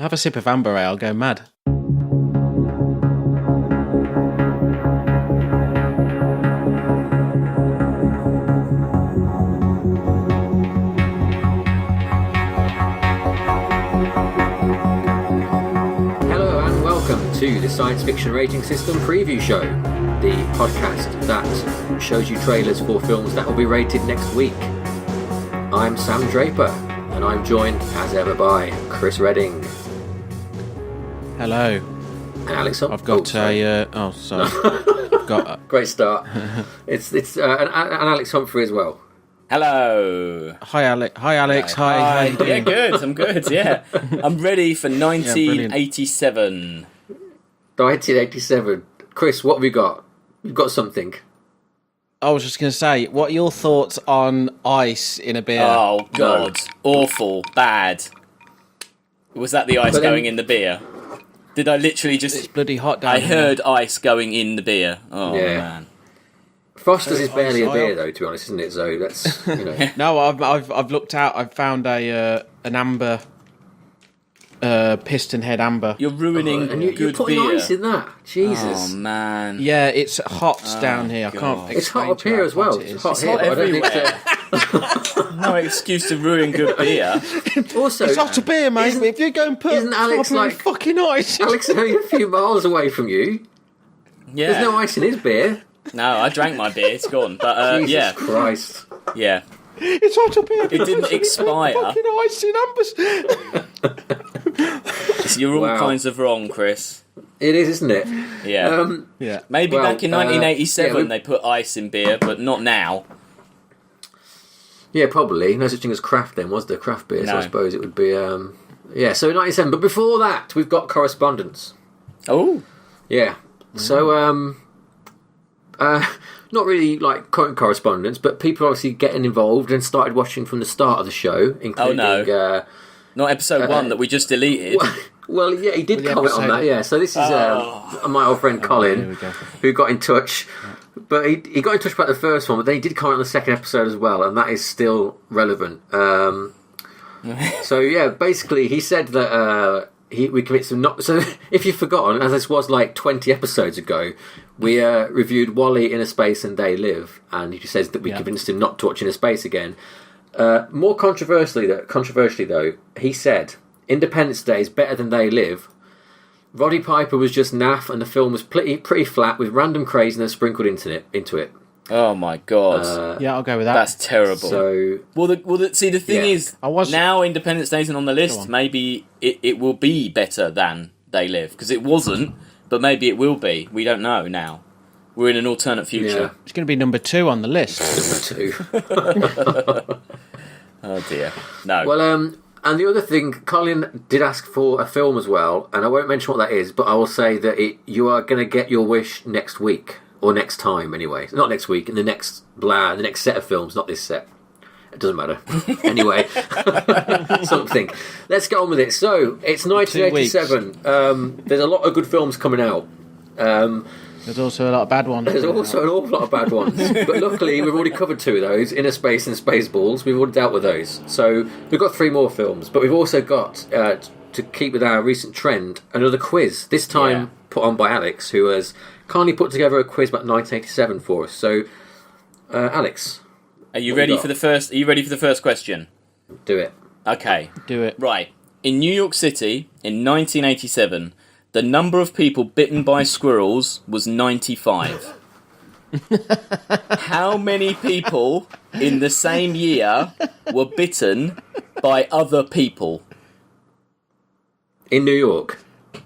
Have a sip of amber ale, I'll go mad. To the Science Fiction Rating System preview show, the podcast that shows you trailers for films that will be rated next week. I'm Sam Draper, and I'm joined as ever by Chris Redding. Hello. And Alex. I've got sorry. I've got great start. It's and Alex Humphrey as well. Hello. Hi, Alex. Hi, Alex. Hi. How you doing? Yeah, good. I'm good. Yeah, I'm ready for 1987. 1987. Chris, what have you got? You've got something. I was just going to say, what are your thoughts on ice in a beer? Oh, God. Awful. Bad. Was that the ice going in the beer? Did I literally just... It's bloody hot down here. I heard ice going in the beer. Oh, yeah. Man. Foster's is barely a beer, though, to be honest, isn't it? So that's, you know... No, I've looked out. I've found an amber... piston head amber. You're ruining and good you're putting beer. ice in that. Jesus. Oh man. Yeah, it's hot down here. God. I can't. It's hot up here as well. It's hot everywhere. No excuse to ruin good beer. Also, it's hot a beer, mate. But if you go and put Alex like fucking ice, Alex is only a few miles away from you. Yeah. There's no ice in his beer. No, I drank my beer. It's gone. But Jesus Christ. Yeah. It's hot up here. It didn't expire. Fucking ice in ambers. You're all kinds of wrong, Chris. It is, isn't it? Yeah. Yeah. Maybe back in 1987 they put ice in beer, but not now. Yeah, probably. No such thing as craft then, was there? Craft beer, so I suppose it would be... Yeah, so 97. But before that, we've got correspondence. Oh. Yeah. So, not really like current correspondence, but people obviously getting involved and started watching from the start of the show, including... Oh, no. Not episode 1 that we just deleted. Well, yeah, he did comment on that, yeah. So this is my old friend Colin, who got in touch. But he got in touch about the first one, but then he did comment on the second episode as well, and that is still relevant. So, yeah, basically, he said that we commit some... So, if you've forgotten, as this was like 20 episodes ago, we reviewed Wall-E, Inner Space and They Live, and he says that we convinced him not to watch Inner Space again. More controversially, though, he said, Independence Day is better than They Live. Roddy Piper was just naff, and the film was pretty flat with random craziness sprinkled into it. Oh my God! Yeah, I'll go with that. That's terrible. So, see, the thing is, now Independence Day isn't on the list. Maybe it will be better than They Live because it wasn't, but maybe it will be. We don't know now. We're in an alternate future. Yeah. It's going to be number 2 on the list. Number 2. Oh dear. No. Well, and the other thing, Colin did ask for a film as well, and I won't mention what that is, but I will say that you are going to get your wish next week, or next time anyway. Not next week, in the next set of films, not this set. It doesn't matter. Anyway, something. Let's get on with it. So, it's 1987. There's a lot of good films coming out. There's also a lot of bad ones. There's also an awful lot of bad ones. But luckily, we've already covered 2 of those, Inner Space and Spaceballs. We've already dealt with those. So we've got 3 more films. But we've also got, to keep with our recent trend, another quiz. This time put on by Alex, who has kindly put together a quiz about 1987 for us. So, Alex. Are you ready for the first question? Do it. Okay. Do it. Right. In New York City, in 1987... the number of people bitten by squirrels was 95. How many people in the same year were bitten by other people? In New York?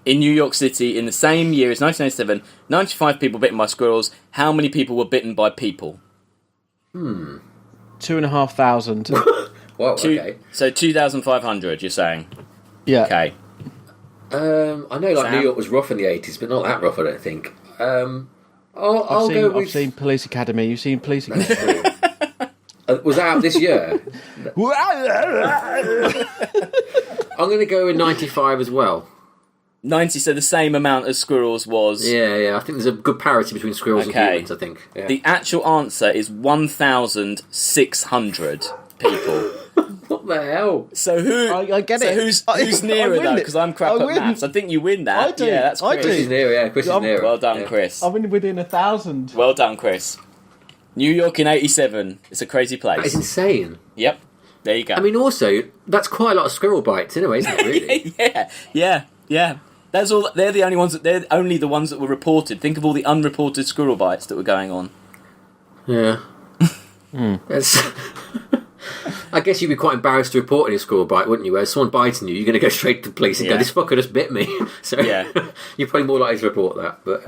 In New York City, in the same year as 1987, 95 people bitten by squirrels. How many people were bitten by people? 2,500. Well, okay. So 2,500, you're saying? Yeah. Okay. I know New York was rough in the 80s, but not that rough, I don't think. I've seen Police Academy. You've seen Police Academy? Was that out this year? I'm going to go with 95 as well. 90, so the same amount as squirrels was... Yeah, I think there's a good parity between squirrels and humans, I think. Yeah. The actual answer is 1,600 people. the hell? So who? I get it. Who's nearer though? Because I'm crap at maths. I think you win that. I do. Yeah, that's Chris. Chris is nearer. Yeah, Chris is nearer. Well done, yeah. Chris. I'm within 1,000. Well done, Chris. New York in '87. It's a crazy place. That is insane. Yep. There you go. I mean, also that's quite a lot of squirrel bites, anyway, isn't it? Really? yeah. That's all. They're the only ones. They're only the ones that were reported. Think of all the unreported squirrel bites that were going on. Yeah. That's. I guess you'd be quite embarrassed to report any squirrel bite, wouldn't you? Where someone biting you, you're going to go straight to the police and go, "This fucker just bit me." So yeah, you're probably more likely to report that. But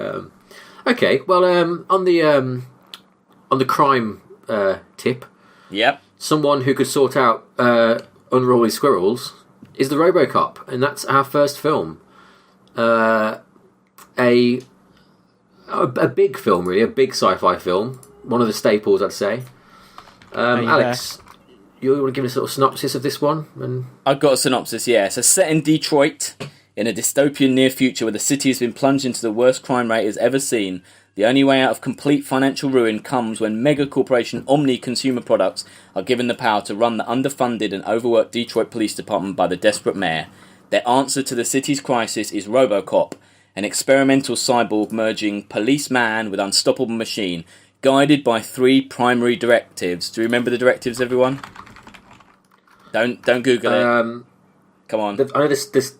okay, well, on the crime tip, yep, someone who could sort out unruly squirrels is the Robocop, and that's our first film. A big film, really, a big sci-fi film. One of the staples, I'd say. Alex, you want to give us a sort of synopsis of this one? And I've got a synopsis, yeah. So set in Detroit, in a dystopian near future where the city has been plunged into the worst crime rate it's ever seen, the only way out of complete financial ruin comes when mega corporation Omni Consumer Products are given the power to run the underfunded and overworked Detroit Police Department by the desperate mayor. Their answer to the city's crisis is Robocop, an experimental cyborg merging policeman with unstoppable machine, guided by 3 primary directives. Do you remember the directives, everyone? Don't Google it. Come on. I know this. The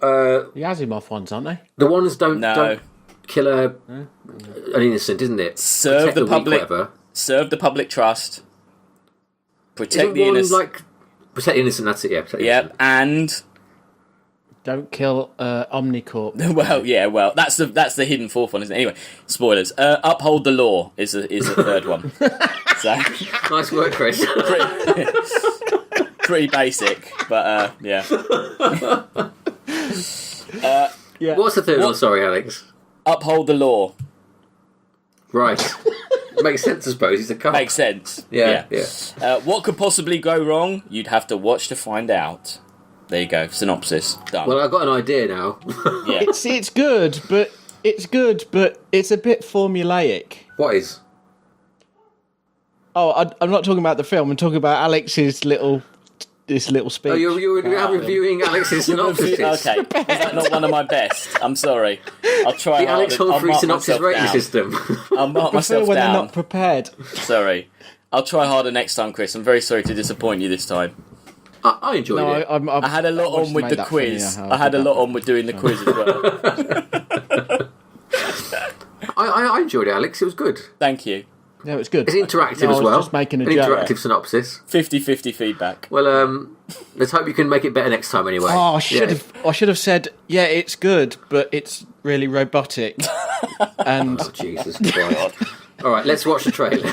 Asimov ones, aren't they? The ones don't kill an innocent, isn't it? Serve the public. Serve the public trust. Protect the innocent. Like protect the innocent. That's it. Yeah. Protect the innocent. And don't kill Omnicorp. Well, that's the hidden fourth one, isn't it? Anyway, spoilers. Uphold the law is the third one. So, nice work, Chris. Pretty basic, but yeah. What's the third one? Sorry, Alex. Uphold the law. Right. Makes sense, I suppose. He's a cop. Makes sense. Yeah. What could possibly go wrong? You'd have to watch to find out. There you go. Synopsis. Done. Well, I've got an idea now. Yeah. It's good, but it's a bit formulaic. What is? Oh, I'm not talking about the film. I'm talking about Alex's little speech. Oh, you're reviewing Alex's synopsis. Okay, is that not one of my best? I'm sorry. I'll try. The Alex Humphrey synopsis rating system. I'll mark myself when down. They're not prepared. Sorry. I'll try harder next time, Chris. I'm very sorry to disappoint you this time. I enjoyed it. I had a lot on with the quiz. I had a lot on with doing the quiz as well. I enjoyed it, Alex. It was good. Thank you. Yeah, it was good. It's interactive as well. Just making an interactive synopsis. 50-50 feedback. Well, let's hope you can make it better next time anyway. Oh, I should have said, yeah, it's good, but it's really robotic. And oh, Jesus Christ. All right, let's watch the trailer.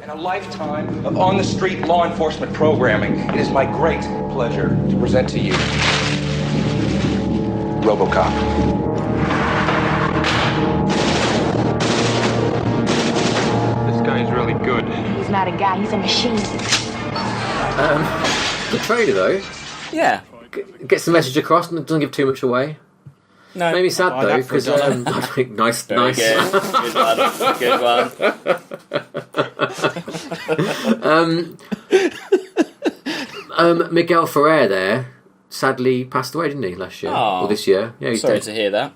In a lifetime of on-the-street law enforcement programming, it is my great pleasure to present to you Robocop. This guy's really good. He's not a guy, he's a machine. The trailer, though, yeah, gets the message across and doesn't give too much away. No, made me sad though because I think nice. Good one. Miguel Ferrer there sadly passed away, didn't he, last year or this year? Yeah, he's sorry dead. to hear that.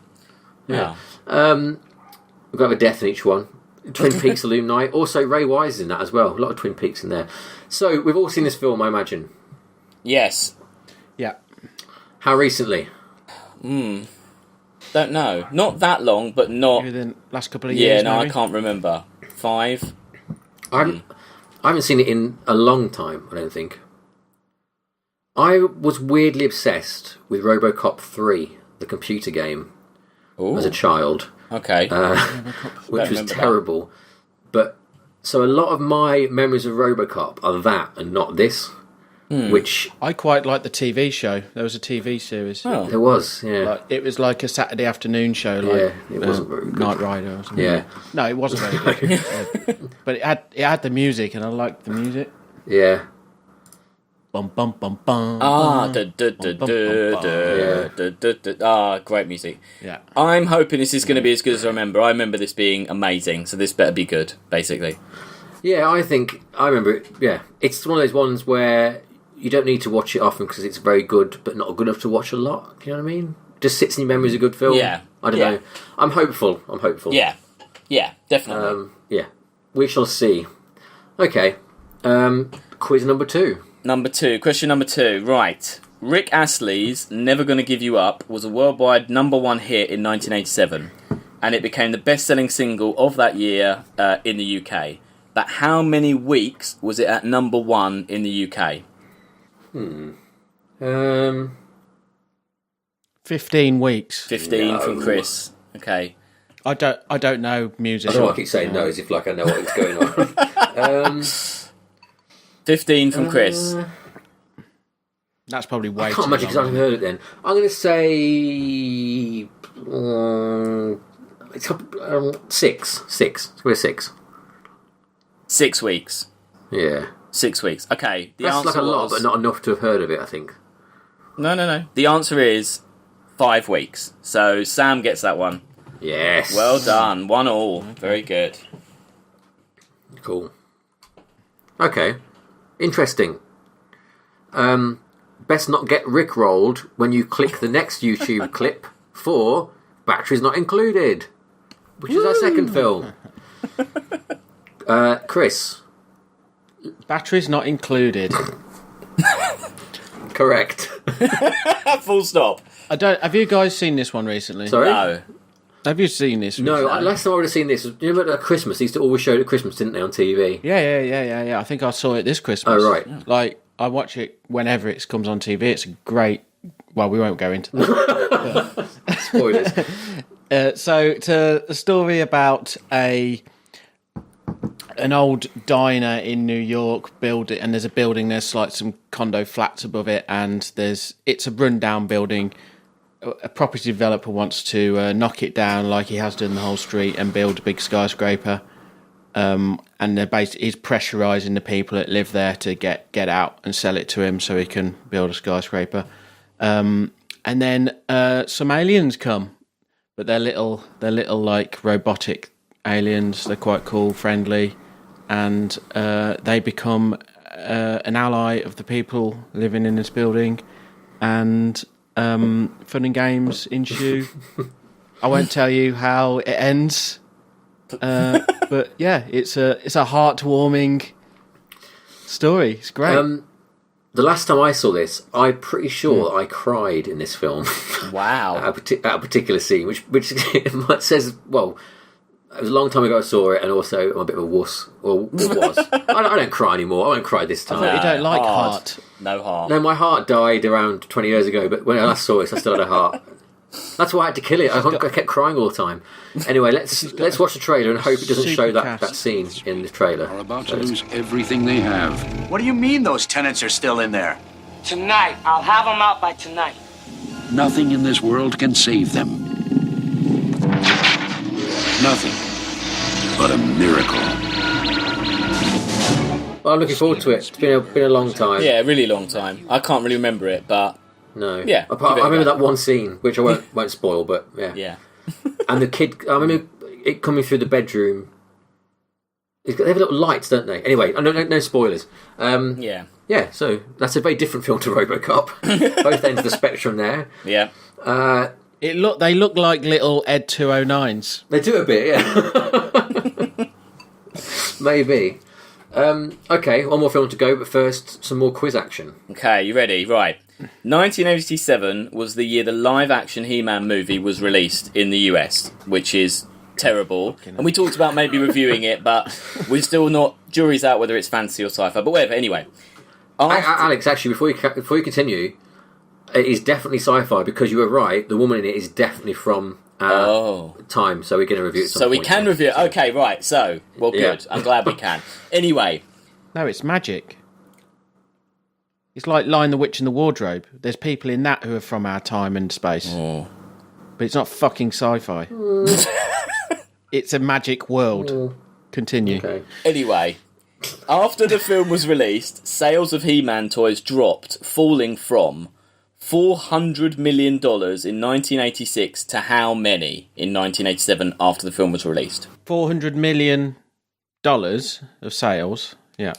Yeah, we've got a death in each one. Twin Peaks alumni. Also, Ray Wise is in that as well. A lot of Twin Peaks in there. So we've all seen this film, I imagine. Yes. Yeah. How recently? Don't know. Not that long, but not within the last couple of years. Yeah, no, maybe? I can't remember. 5. I haven't seen it in a long time, I don't think. I was weirdly obsessed with Robocop 3, the computer game, as a child. Okay. Which was terrible. But so a lot of my memories of Robocop are that and not this. Which I quite like the TV show. There was a TV series. Oh. There was, yeah. It was like a Saturday afternoon show, like it wasn't very good. Knight Rider or something. Yeah. No, it wasn't very good. But it had the music, and I liked the music. Yeah. Bum bum bum bum. Great music. Yeah. I'm hoping this is going to be as good as I remember. I remember this being amazing, so this better be good, basically. Yeah, I remember it. Yeah. It's one of those ones where you don't need to watch it often because it's very good, but not good enough to watch a lot. You know what I mean? Just sits in your memory as a good film. Yeah. I don't know. I'm hopeful. Yeah. Yeah, definitely. Yeah. We shall see. Okay. Quiz number 2. Question number 2. Right. Rick Astley's Never Gonna Give You Up was a worldwide #1 hit in 1987, and it became the best-selling single of that year in the UK. But how many weeks was it at #1 in the UK? 15 weeks. 15 from Chris. Okay. I don't know music. I don't want to keep saying no as if like I know what's going on. 15 from Chris. That's probably way I can't too imagine because I haven't heard it then. I'm going to say 6. 6. We're 6. 6 weeks. Yeah. 6 weeks. Okay. The That's answer like a lot, was... but not enough to have heard of it, I think. No. The answer is 5 weeks. So Sam gets that one. Yes. Well done. 1-1. Very good. Cool. Okay. Interesting. Best not get rickrolled when you click the next YouTube clip for Batteries Not Included, which is our second film. Chris. Batteries Not Included. Correct. Full stop. Have you guys seen this one recently? Sorry? No. Have you seen this? No, last time I would have seen this was, you remember at Christmas? They used to always show it at Christmas, didn't they, on TV? Yeah. I think I saw it this Christmas. Oh, right. Like, I watch it whenever it comes on TV. It's a great... Well, we won't go into that. Spoilers. So, it's a story about an old diner in New York, and there's a building, there's like some condo flats above it, and it's a rundown building. A property developer wants to knock it down like he has done the whole street and build a big skyscraper. And he's pressurising the people that live there to get out and sell it to him so he can build a skyscraper. And then some aliens come, but they're little like robotic aliens. They're quite cool, friendly, and they become an ally of the people living in this building, and fun and games ensue. I won't tell you how it ends. But yeah, it's a heartwarming story. It's great. The last time I saw this, I'm pretty sure I cried in this film. Wow. at a particular scene, which says, well, it was a long time ago I saw it, and also I'm a bit of a wuss. Or was. I don't cry anymore. I won't cry this time. You don't like heart. No heart. No, my heart died around 20 years ago, but when I last saw this, I still had a heart. That's why I had to kill it. I kept crying all the time. Anyway, let's watch the trailer and hope it doesn't show that scene in the trailer. Are about to lose everything they have. What do you mean those tenants are still in there? Tonight. I'll have them out by tonight. Nothing in this world can save them. Nothing but a miracle. Well, I'm looking forward to it. It's been a long time. Yeah, a really long time. I can't really remember it, but... No. Yeah. I remember that one scene, which I won't spoil, but yeah. Yeah. And the kid, I remember it coming through the bedroom. They have little lights, don't they? Anyway, no spoilers. Yeah. Yeah, so that's a very different film to Robocop. Both ends of the spectrum there. Yeah. They look like little Ed 209s. They do a bit, yeah. Maybe. Okay, one more film to go, but first, some more quiz action. Okay, you ready? Right. 1987 was the year the live-action He-Man movie was released in the US, which is terrible. And we talked about maybe reviewing it, but we're still not... Jury's out whether it's fantasy or sci-fi, but whatever, anyway. Alex, actually, before you continue, it is definitely sci-fi, because you were right, the woman in it is definitely from time, so we're going to review it at some point. We can review it. Okay, right, so, well, good. I'm glad we can. Anyway. No, it's magic. It's like Lion the Witch in the Wardrobe. There's people in that who are from our time and space. Oh. But it's not fucking sci-fi. It's a magic world. Continue. Okay. Anyway, after the film was released, sales of He-Man toys dropped, falling from $400 million in 1986 to how many in 1987 after the film was released? $400 million of sales. Yeah.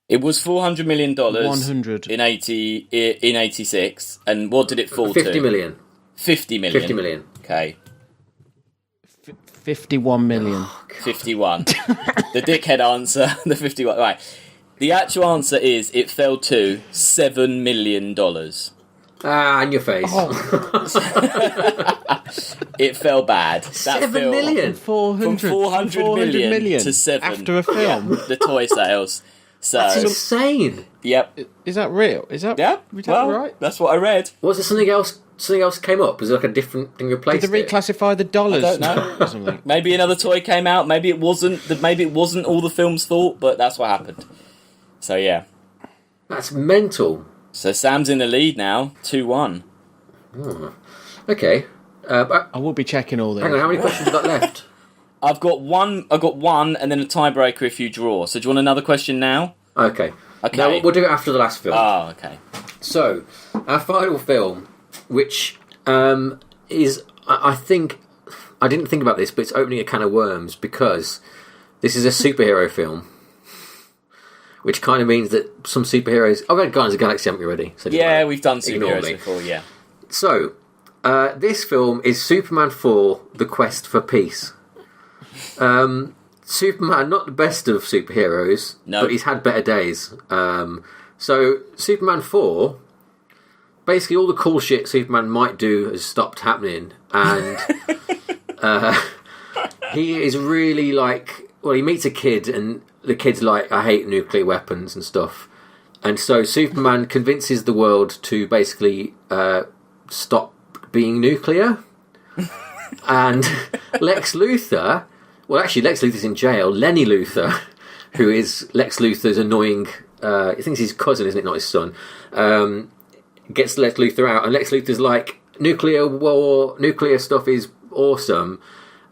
It was $400 million 100 in 86, and what did it fall 50 to? million. 50 million. 50 million. Okay. 51 million. 51. The dickhead answer, the 51. Right. The actual answer is it fell to $7 million. Ah, in your face. Oh. It fell bad. That 7 fell million? From 400 million to 7. After a film? Yeah, the toy sales. So, That's insane. Yep. Is that real? Is that right? That's what I read. Was there something else? Something else came up? Was it like a different thing replaced? Did they reclassify the dollars? I don't know. Or something? Maybe another toy came out. Maybe it wasn't all the film's fault, but that's what happened. So yeah. That's mental. So Sam's in the lead now, 2-1. Oh. Okay. I will be checking all this. Hang on, how many questions have you got left? I've got one, and then a tiebreaker if you draw. So do you want another question now? Okay. Okay. No, we'll do it after the last film. Oh, okay. So, our final film, which is, I think, I didn't think about this, but it's opening a can of worms because this is a superhero film. Which kind of means that some superheroes... I've read Guardians of the Galaxy, haven't we, already? So yeah, we've done superheroes before, yeah. So, this film is Superman 4, The Quest for Peace. Superman, not the best of superheroes, but he's had better days. So, Superman 4, basically all the cool shit Superman might do has stopped happening, and he is really like... Well, he meets a kid, and the kid's like, I hate nuclear weapons and stuff. And so Superman convinces the world to basically stop being nuclear. And Lex Luthor... Well, actually, Lex Luthor's in jail. Lenny Luthor, who is Lex Luthor's annoying... I think it's his cousin, isn't it? Not his son. Gets Lex Luthor out. And Lex Luthor's like, nuclear stuff is awesome.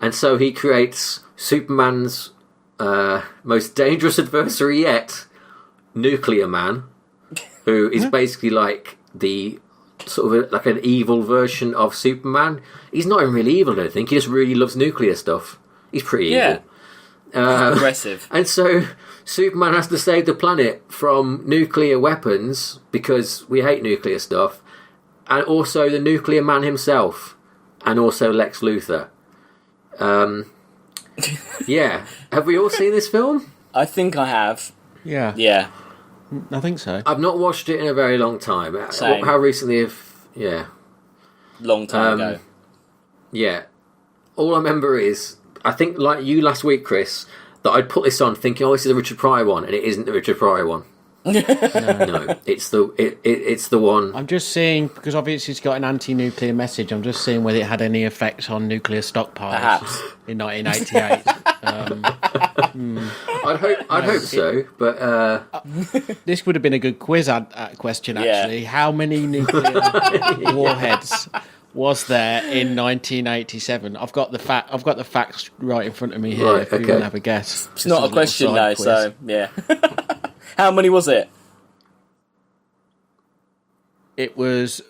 And so he creates Superman's most dangerous adversary yet, Nuclear Man, who is basically like the sort of like an evil version of Superman. He's not even really evil, I don't think. He just really loves nuclear stuff. He's pretty evil. Aggressive. And so Superman has to save the planet from nuclear weapons because we hate nuclear stuff, and also the Nuclear Man himself, and also Lex Luthor. Yeah. Have we all seen this film? I think I have. Yeah. Yeah. I think so. I've not watched it in a very long time. Same. How recently have... Yeah. Long time ago. Yeah. All I remember is, I think like you last week, Chris, that I'd put this on thinking, oh, this is the Richard Pryor one, and it isn't the Richard Pryor one. No, it's the one. I'm just seeing, because obviously it's got an anti-nuclear message, I'm just seeing whether it had any effect on nuclear stockpiles Perhaps. in 1988. I'd hope so, but... This would have been a good quiz question, actually. Yeah. How many nuclear warheads was there in 1987? I've got the facts right in front of me here. Right, if you want to have a guess. It's not a question though, so yeah. How many was it? It was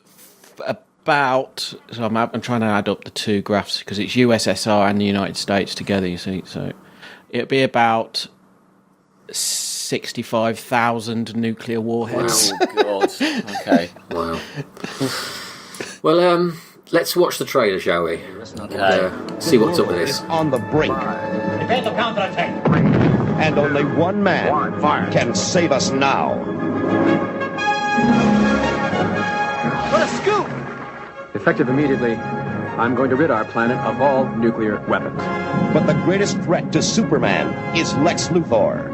about... So I'm trying to add up the two graphs because it's USSR and the United States together, you see. So it'd be about 65,000 nuclear warheads. Oh, God. Okay. Wow. Well, let's watch the trailer, shall we? Okay. See what's up with this. On the brink. Prepare to counterattack. And only one man can save us now. What a scoop! Effective immediately, I'm going to rid our planet of all nuclear weapons. But the greatest threat to Superman is Lex Luthor.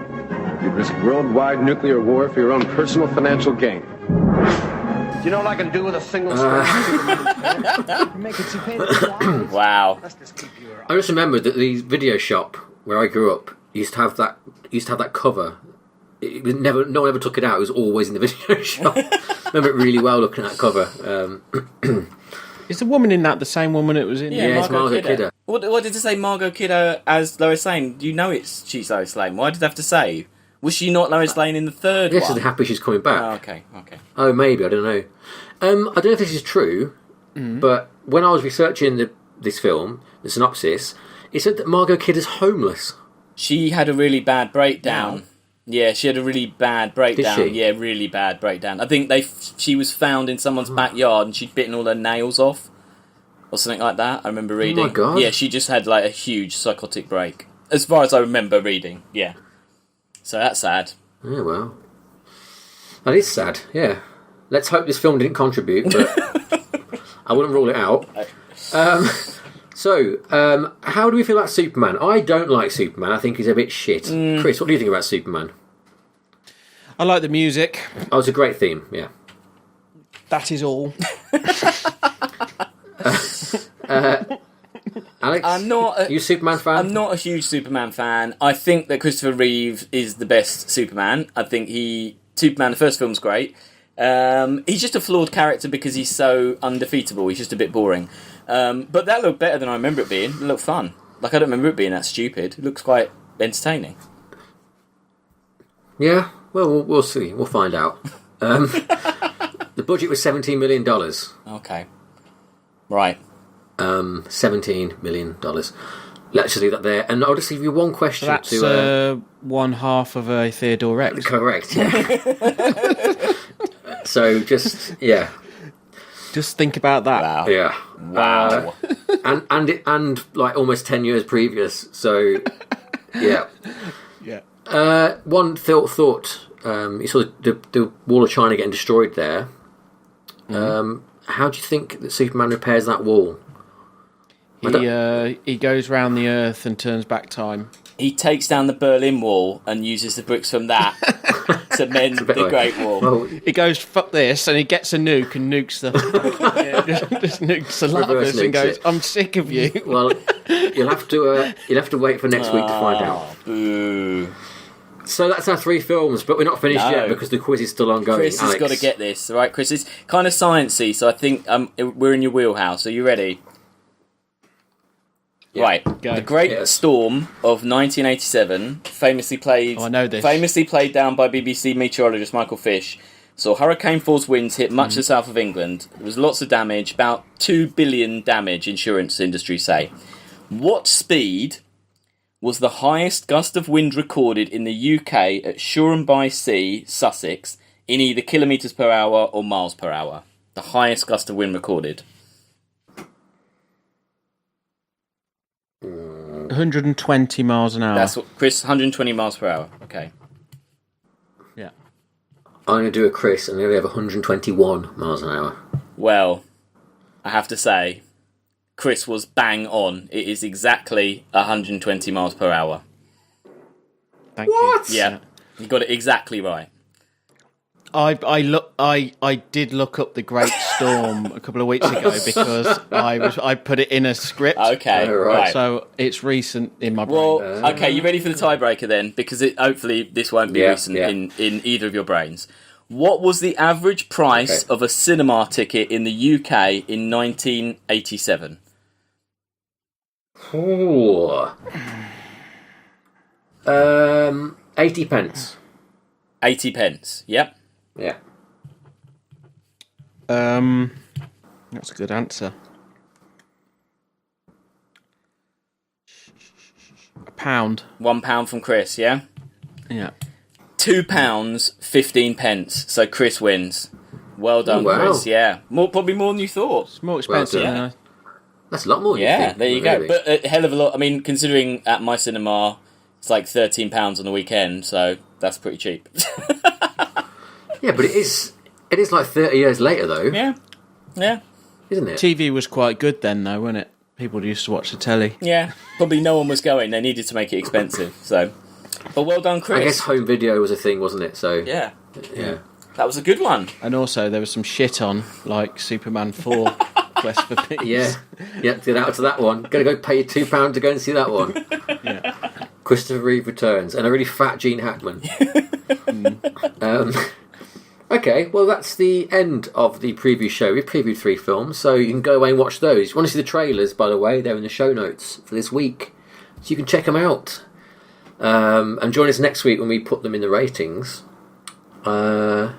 You'd risk worldwide nuclear war for your own personal financial gain. Do you know what I can do with a single strand? Wow. I just remembered that the video shop where I grew up used to have that cover. It was no one ever took it out. It was always in the video shop. Remember it really well looking at that cover. Is the woman in that the same woman it was in? Yeah, it's Margot Kidder. What did it say? Margot Kidder as Lois Lane? You know she's Lois Lane. Why did they have to say? Was she not Lois Lane in the third one? Yes, I'm happy she's coming back. Oh, okay. Oh, maybe, I don't know. I don't know if this is true, but when I was researching this film, the synopsis, it said that Margot Kidder's homeless. She had a really bad breakdown Yeah, she had a really bad breakdown. Did she? Yeah, really bad breakdown. I think she was found in someone's backyard and she'd bitten all her nails off. Or something like that, I remember reading. Oh my God. Yeah, she just had like a huge psychotic break. As far as I remember reading, yeah. So that's sad. Yeah, well. That is sad, yeah. Let's hope this film didn't contribute, but I wouldn't rule it out. How do we feel about Superman? I don't like Superman. I think he's a bit shit. Chris, what do you think about Superman? I like the music. Oh, it's a great theme, yeah. That is all. Alex, are you a Superman fan? I'm not a huge Superman fan. I think that Christopher Reeve is the best Superman. I think Superman, the first film's great. He's just a flawed character because he's so undefeatable. He's just a bit boring. But that looked better than I remember it being. It looked fun. Like, I don't remember it being that stupid. It looks quite entertaining. Yeah, well, we'll see. We'll find out. The budget was $17 million. Okay. Right. $17 million. Let's just leave that there. And I'll just give you one question. That's one half of a Theodore Rex. Correct, yeah. So, just think about that. Wow. Yeah. Wow. And like almost 10 years previous. So, yeah. Yeah. One thought. You saw the wall of China getting destroyed there. How do you think that Superman repairs that wall? He goes round the earth and turns back time. He takes down the Berlin Wall and uses the bricks from that to mend the Great Wall. Well, he goes, fuck this, and he gets a nuke and nukes just nukes the lovers and goes, I'm sick of you. Well, you'll have to wait for next week to find out. Boo. So that's our 3 films, but we're not finished yet because the quiz is still ongoing. Chris has got to get this, all right? Chris, it's kind of sciencey, so I think we're in your wheelhouse. Are you ready? Yeah. Right. Go. The Great Storm of 1987, famously played down by BBC meteorologist Michael Fish, saw hurricane-force winds hit much of the south of England. There was lots of damage, about 2 billion damage, insurance industry say. What speed was the highest gust of wind recorded in the UK at Shoreham-by-Sea, Sussex, in either kilometres per hour or miles per hour? The highest gust of wind recorded. 120 miles an hour. That's what, Chris, 120 miles per hour. Okay. Yeah. I'm going to do a Chris, and we have 121 miles an hour. Well, I have to say, Chris was bang on. It is exactly 120 miles per hour. Thank you. Yeah, you got it exactly right. I did look up the Great Storm a couple of weeks ago because I put it in a script. Okay, right. So it's recent in my brain. Well, okay, you ready for the tiebreaker then? Because hopefully this won't be recent in either of your brains. What was the average price of a cinema ticket in the UK in 1987? Ooh. 80 pence. 80 pence, yep. Yeah. That's a good answer. £1. £1 from Chris, yeah? Yeah. £2, 15 pence. So Chris wins. Well done, Chris. Yeah, probably more than you thought. It's more expensive. Well, that's a lot more. Than you think, there you go. But a hell of a lot. I mean, considering at my cinema, it's like £13 on the weekend, so that's pretty cheap. Yeah, but it is like 30 years later, though. Yeah. Isn't it? TV was quite good then, though, wasn't it? People used to watch the telly. Yeah, probably no one was going. They needed to make it expensive. So, but well done, Chris. I guess home video was a thing, wasn't it? So yeah. That was a good one. And also, there was some shit on, like Superman 4, Quest for Peace. Yeah, get out to that one. Gonna go pay £2 to go and see that one. Yeah. Christopher Reeve returns, and a really fat Gene Hackman. Okay, well, that's the end of the preview show. We previewed 3 films, so you can go away and watch those. If you want to see the trailers, by the way, they're in the show notes for this week, so you can check them out. And join us next week when we put them in the ratings. I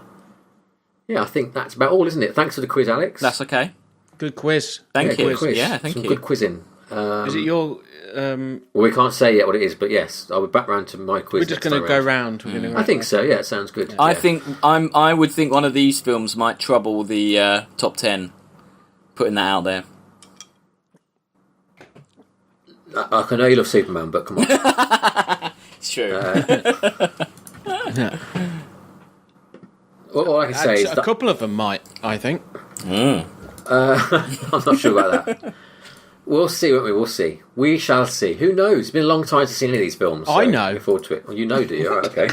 think that's about all, isn't it? Thanks for the quiz, Alex. That's okay. Good quiz. Thank you. Good quiz. Yeah, thank you. Good quizzing. Is it your? Well, we can't say yet what it is, but yes, I'll be back round to my quiz. We're just going to go round. I think so. Yeah, it sounds good. I think I would think one of these films might trouble the top 10. Putting that out there. I know you love Superman, but come on. It's true. All I can say is a couple of them might. I think. I'm not sure about that. We'll see, won't we? We'll see. We shall see. Who knows? It's been a long time to see any of these films. So I know. Looking forward to it. Well, you know, do you? All right, okay.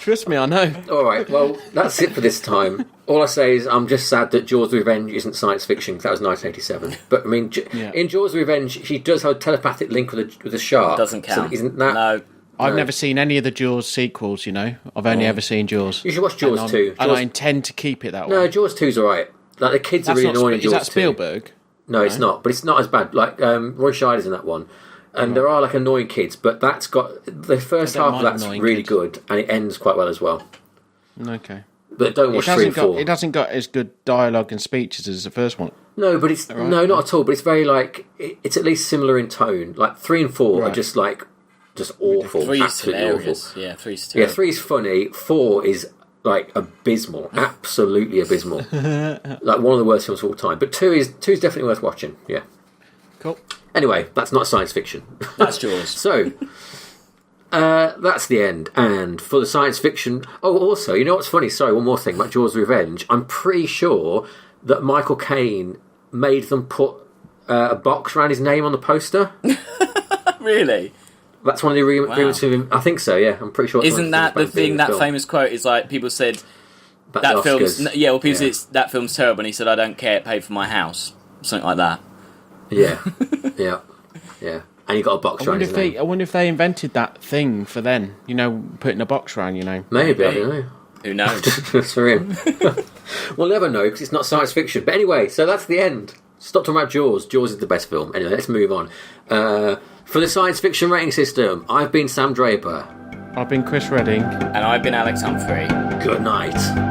Trust me, I know. All right, well, that's it for this time. All I say is I'm just sad that Jaws the Revenge isn't science fiction, because that was 1987. But, I mean, in Jaws the Revenge, she does have a telepathic link with a shark. Doesn't count. So isn't that... No. I've never seen any of the Jaws sequels, you know. I've only ever seen Jaws. You should watch Jaws 2. And I intend to keep it that way. No, Jaws 2's all right. Like, the kids are really annoying in Jaws 2. Is that Spielberg? No, it's not. But it's not as bad. Like, Roy Scheider's in that one. And there are, like, annoying kids, but that's got... The first half of that's really good, and it ends quite well as well. Okay. But don't watch 3 and 4. It hasn't got as good dialogue and speeches as the first one. No, but it's... Right? No, not at all. But it's very, like... It's at least similar in tone. Like, 3 and 4 are just, like... Just awful. 3's absolutely hilarious. awful. Yeah, 3's terrible. Yeah, 3's funny. 4 is... like abysmal, absolutely abysmal. Like one of the worst films of all time. But 2's definitely worth watching. Yeah. Cool. Anyway, that's not science fiction. That's Jaws. So, that's the end. And for the science fiction... Oh, also, you know what's funny? Sorry, one more thing about Jaws' Revenge. I'm pretty sure that Michael Caine made them put a box around his name on the poster. Really? That's one of the agreements with him. I think so, yeah. I'm pretty sure. Isn't that the thing, that famous quote is like, people said... That film's... Yeah, well, people said that film's terrible, and he said, I don't care, it paid for my house. Something like that. Yeah. Yeah. And he got a box around his name. I wonder if they invented that thing for then. You know, putting a box around, you know. Maybe, I don't know. Who knows? That's for him. We'll never know, because it's not science fiction. But anyway, so that's the end. Stop talking about Jaws. Jaws is the best film. Anyway, let's move on. For the science fiction rating system, I've been Sam Draper. I've been Chris Redding. And I've been Alex Humphrey. Good night.